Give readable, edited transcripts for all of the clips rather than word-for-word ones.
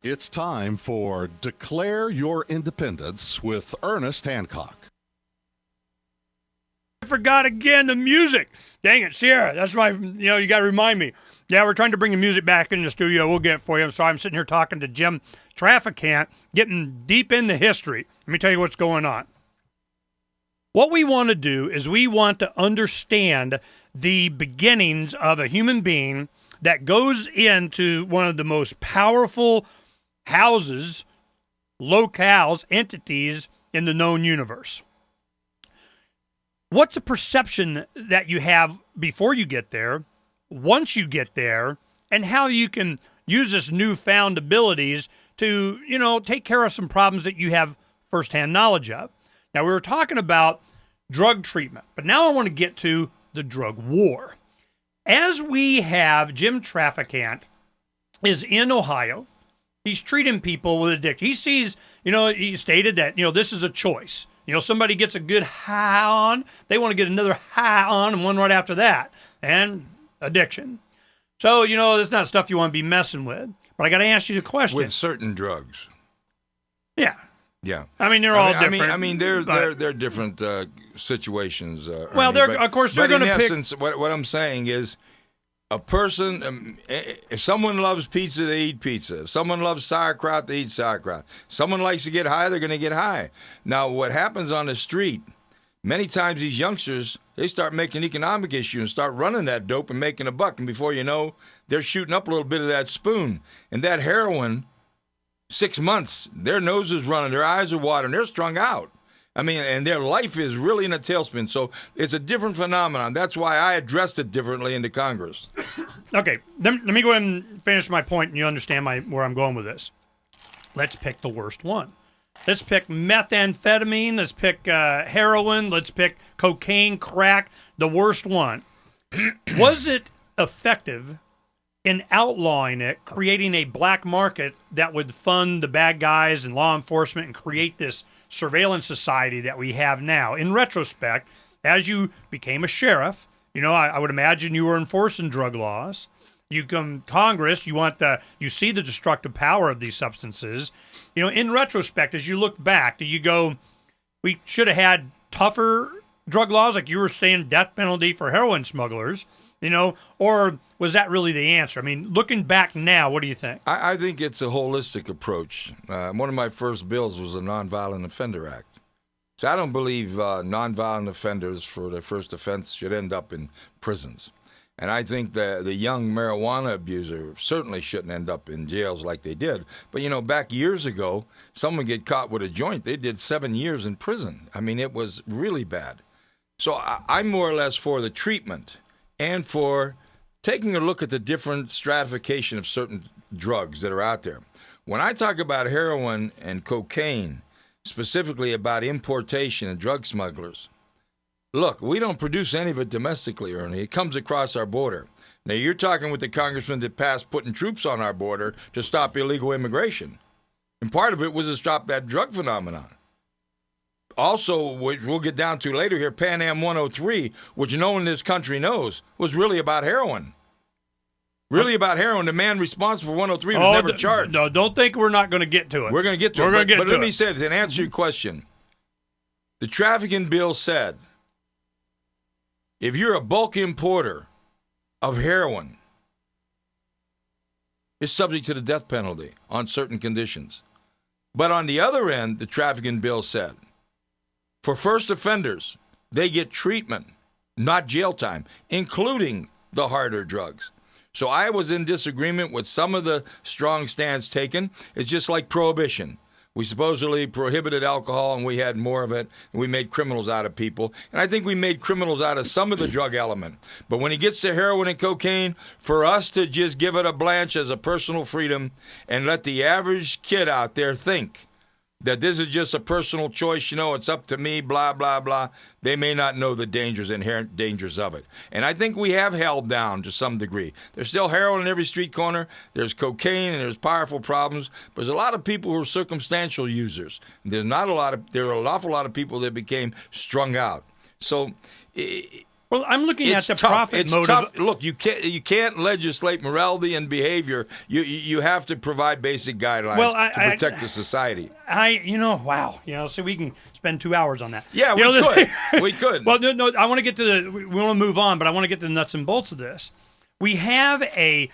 It's time for Declare Your Independence with Ernest Hancock. I forgot again the music. Dang it, Sierra. That's my, you got to remind me. Yeah, we're trying to bring the music back in the studio. We'll get it for you. So I'm sitting here talking to Jim Traficant, getting deep into history. Let me tell you what's going on. What we want to do is we want to understand the beginnings of a human being that goes into one of the most powerful houses, locales, entities in the known universe. What's the perception that you have before you get there, once you get there, and how you can use this newfound abilities to, take care of some problems that you have firsthand knowledge of. Now, we were talking about drug treatment, but now I want to get to the drug war. As we have Jim Traficant is in Ohio, he's treating people with addiction. He sees, he stated that, this is a choice. Somebody gets a good high on, they want to get another high on and one right after that. And addiction. So, it's not stuff you want to be messing with. But I got to ask you the question. With certain drugs. Yeah. Yeah. I mean, they're all different. They're different situations. Well, of course, they're going to pick. In essence, what I'm saying is, a person, if someone loves pizza, they eat pizza. If someone loves sauerkraut, they eat sauerkraut. Someone likes to get high, they're going to get high. Now, what happens on the street, many times these youngsters, they start making an economic issue and start running that dope and making a buck. And before you know, they're shooting up a little bit of that spoon. And that heroin, 6 months, their nose is running, their eyes are watering, they're strung out. I mean, and their life is really in a tailspin. So it's a different phenomenon. That's why I addressed it differently into Congress. Okay, let me go ahead and finish my point, and you understand where I'm going with this. Let's pick the worst one. Let's pick methamphetamine. Let's pick heroin. Let's pick cocaine, crack, the worst one. Was it effective in outlawing it, creating a black market that would fund the bad guys and law enforcement and create this surveillance society that we have now? In retrospect, as you became a sheriff, I would imagine you were enforcing drug laws. You come Congress, you see the destructive power of these substances. In retrospect, as you look back, do you go, we should have had tougher drug laws, like you were saying, death penalty for heroin smugglers, or was that really the answer? I mean, looking back now, what do you think? I think it's a holistic approach. One of my first bills was the Nonviolent Offender Act. So I don't believe nonviolent offenders for their first offense should end up in prisons. And I think the young marijuana abuser certainly shouldn't end up in jails like they did. But, back years ago, someone get caught with a joint, they did 7 years in prison. I mean, it was really bad. So I'm more or less for the treatment and for taking a look at the different stratification of certain drugs that are out there. When I talk about heroin and cocaine, specifically about importation and drug smugglers, look, we don't produce any of it domestically, Ernie. It comes across our border. Now, you're talking with the congressman that passed putting troops on our border to stop illegal immigration. And part of it was to stop that drug phenomenon. Also, which we'll get down to later here, Pan Am 103, which no one in this country knows, was really about heroin. Really about heroin. The man responsible for 103 was never charged. No, don't think we're not going to get to it. We're going to get to it. But let me say this and answer your question. The trafficking bill said, if you're a bulk importer of heroin, it's subject to the death penalty on certain conditions. But on the other end, the trafficking bill said, for first offenders, they get treatment, not jail time, including the harder drugs. So I was in disagreement with some of the strong stands taken. It's just like prohibition. We supposedly prohibited alcohol, and we had more of it, and we made criminals out of people. And I think we made criminals out of some of the drug element. But when it gets to heroin and cocaine, for us to just give it a blanch as a personal freedom and let the average kid out there think that this is just a personal choice, it's up to me, blah, blah, blah. They may not know the dangers, inherent dangers of it. And I think we have held down to some degree. There's still heroin in every street corner. There's cocaine and there's powerful problems. But there's a lot of people who are circumstantial users. There are an awful lot of people that became strung out. So Well, I'm looking at the tough. profit It's motive. tough. Look, you can't legislate morality and behavior. You have to provide basic guidelines to protect the society. Wow. So we can spend 2 hours on that. Yeah, we could. Well, no, I want to get to we want to move on, but I want to get to the nuts and bolts of this. We have a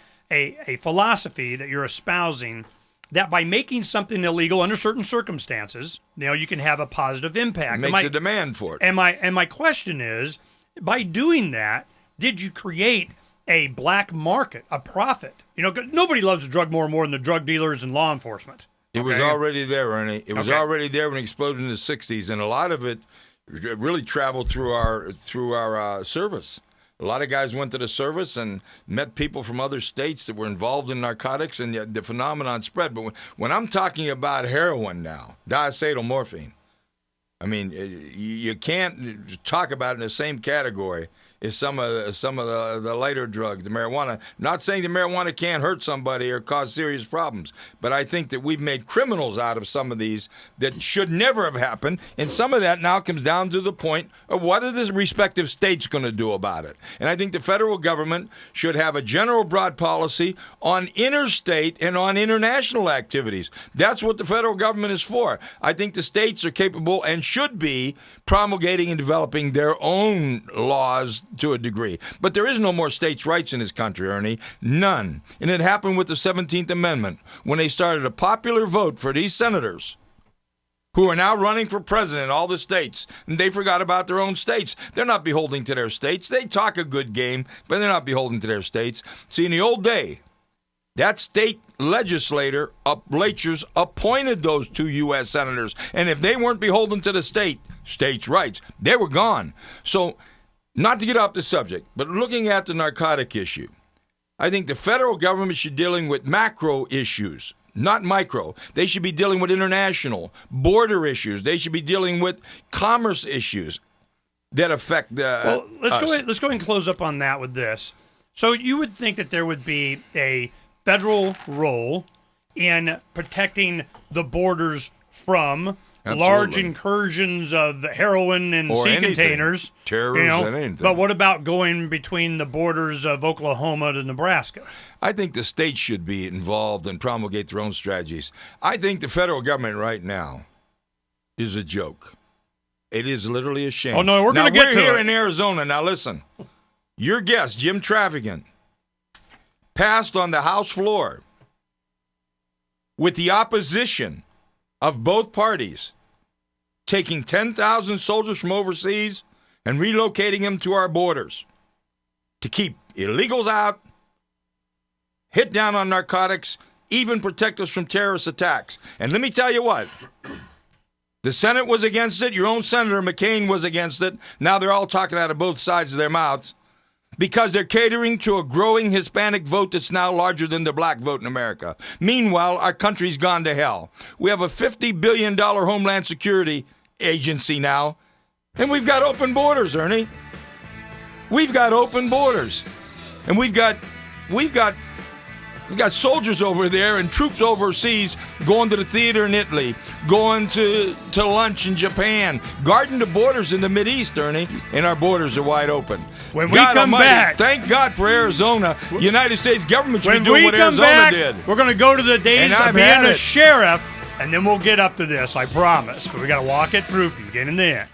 philosophy that you're espousing that by making something illegal under certain circumstances, you can have a positive impact. It makes a demand for it. And my question is, by doing that, did you create a black market, a profit? Nobody loves the drug more than the drug dealers and law enforcement. It was already there, Ernie. It was already there when it exploded in the 60s, and a lot of it really traveled through our service. A lot of guys went to the service and met people from other states that were involved in narcotics, and the phenomenon spread. But when I'm talking about heroin now, diacetyl morphine, I mean, you can't talk about it in the same category as some of the lighter drugs, the marijuana. Not saying the marijuana can't hurt somebody or cause serious problems, but I think that we've made criminals out of some of these that should never have happened, and some of that now comes down to the point of what are the respective states going to do about it. And I think the federal government should have a general broad policy on interstate and on international activities. That's what the federal government is for. I think the states are capable and should be promulgating and developing their own laws to a degree. But there is no more states' rights in this country, Ernie. None. And it happened with the 17th Amendment when they started a popular vote for these senators who are now running for president in all the states, and they forgot about their own states. They're not beholden to their states. They talk a good game, but they're not beholden to their states. See, in the old day, that state legislators appointed those 2 U.S. senators, and if they weren't beholden to the states' rights, they were gone. So, not to get off the subject, but looking at the narcotic issue, I think the federal government should be dealing with macro issues, not micro. They should be dealing with international, border issues. They should be dealing with commerce issues that affect Well, let's go ahead and close up on that with this. So you would think that there would be a federal role in protecting the borders from large incursions of heroin and sea containers. Terrorism and anything. But what about going between the borders of Oklahoma to Nebraska? I think the states should be involved and promulgate their own strategies. I think the federal government right now is a joke. It is literally a shame. Oh, no, we're going to get to it. We're here in Arizona. Now, listen. Your guest, Jim Traficant, passed on the House floor with the opposition of both parties, taking 10,000 soldiers from overseas and relocating them to our borders to keep illegals out, hit down on narcotics, even protect us from terrorist attacks. And let me tell you what, the Senate was against it. Your own Senator McCain was against it. Now they're all talking out of both sides of their mouths because they're catering to a growing Hispanic vote that's now larger than the black vote in America. Meanwhile, our country's gone to hell. We have a $50 billion Homeland Security agency now, and we've got open borders, Ernie. We've got open borders. And we've got soldiers over there and troops overseas going to the theater in Italy, going to lunch in Japan, guarding the borders in the Mideast, Ernie, and our borders are wide open. When we come back, thank God for Arizona. The United States government should be doing what Arizona did. We're going to go to the days of being a sheriff, and then we'll get up to this, I promise. But we got to walk it through from beginning to end.